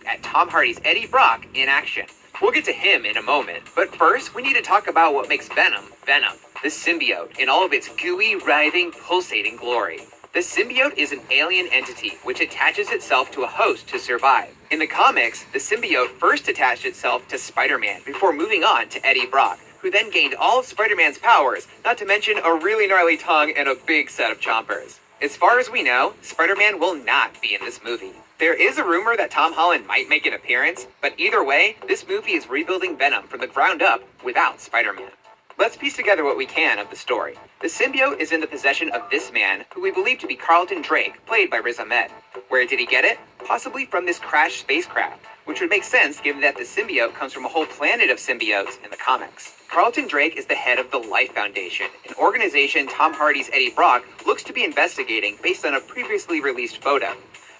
at Tom Hardy's Eddie Brock in action. We'll get to him in a moment, but first we need to talk about what makes Venom, Venom, the symbiote, in all of its gooey, writhing, pulsating glory. The symbiote is an alien entity which attaches itself to a host to survive. In the comics, the symbiote first attached itself to Spider-Man before moving on to Eddie Brock, who then gained all of Spider-Man's powers, not to mention a really gnarly tongue and a big set of chompers. As far as we know, Spider-Man will not be in this movie. There is a rumor that Tom Holland might make an appearance, but either way, this movie is rebuilding Venom from the ground up without Spider-Man. Let's piece together what we can of the story. The symbiote is in the possession of this man, who we believe to be Carlton Drake, played by Riz Ahmed. Where did he get it? Possibly from this crashed spacecraft, which would make sense given that the symbiote comes from a whole planet of symbiotes in the comics. Carlton Drake is the head of the Life Foundation, an organization Tom Hardy's Eddie Brock looks to be investigating based on a previously released photo.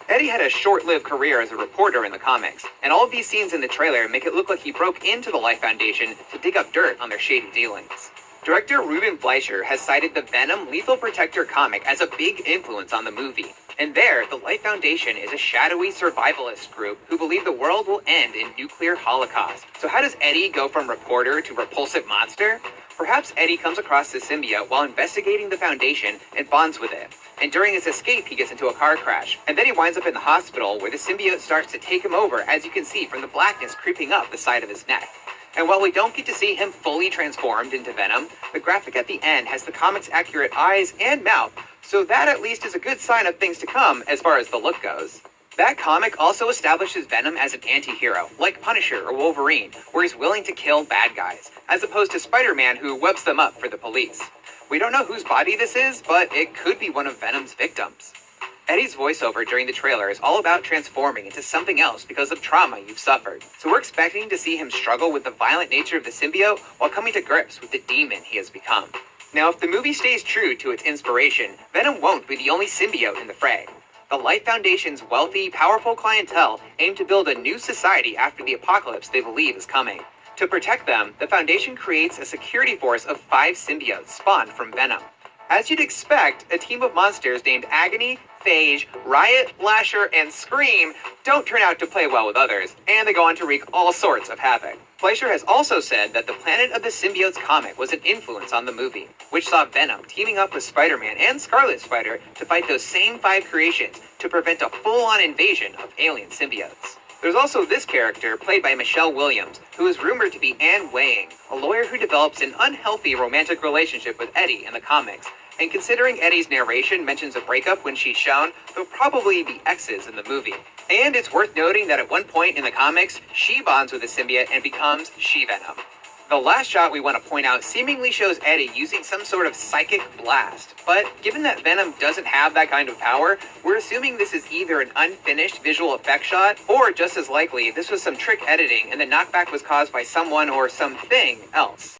Eddie had a short-lived career as a reporter in the comics, and all of these scenes in the trailer make it look like he broke into the Life Foundation to dig up dirt on their shady dealings. Director Ruben Fleischer has cited the Venom Lethal Protector comic as a big influence on the movie. And there, the Life Foundation is a shadowy survivalist group who believe the world will end in nuclear holocaust. So how does Eddie go from reporter to repulsive monster? Perhaps Eddie comes across the symbiote while investigating the Foundation and bonds with it. And during his escape, he gets into a car crash. And then he winds up in the hospital where the symbiote starts to take him over, as you can see from the blackness creeping up the side of his neck. And while we don't get to see him fully transformed into Venom, the graphic at the end has the comic's accurate eyes and mouth, so that at least is a good sign of things to come as far as the look goes. That comic also establishes Venom as an anti-hero, like Punisher or Wolverine, where he's willing to kill bad guys, as opposed to Spider-Man who webs them up for the police. We don't know whose body this is, but it could be one of Venom's victims. Eddie's voiceover during the trailer is all about transforming into something else because of trauma you've suffered. So we're expecting to see him struggle with the violent nature of the symbiote while coming to grips with the demon he has become. Now, if the movie stays true to its inspiration, Venom won't be the only symbiote in the fray. The Life Foundation's wealthy, powerful clientele aim to build a new society after the apocalypse they believe is coming. To protect them, the Foundation creates a security force of 5 symbiotes spawned from Venom. As you'd expect, a team of monsters named Agony, Phage, Riot, Lasher, and Scream don't turn out to play well with others, and they go on to wreak all sorts of havoc. Fleischer has also said that the Planet of the Symbiotes comic was an influence on the movie, which saw Venom teaming up with Spider-Man and Scarlet Spider to fight those same 5 creations to prevent a full-on invasion of alien symbiotes. There's also this character, played by Michelle Williams, who is rumored to be Anne Weying, a lawyer who develops an unhealthy romantic relationship with Eddie in the comics. And considering Eddie's narration mentions a breakup when she's shown, there'll probably be exes in the movie. And it's worth noting that at one point in the comics, she bonds with the symbiote and becomes She-Venom. The last shot we want to point out seemingly shows Eddie using some sort of psychic blast, but given that Venom doesn't have that kind of power, we're assuming this is either an unfinished visual effect shot, or just as likely, this was some trick editing and the knockback was caused by someone or something else.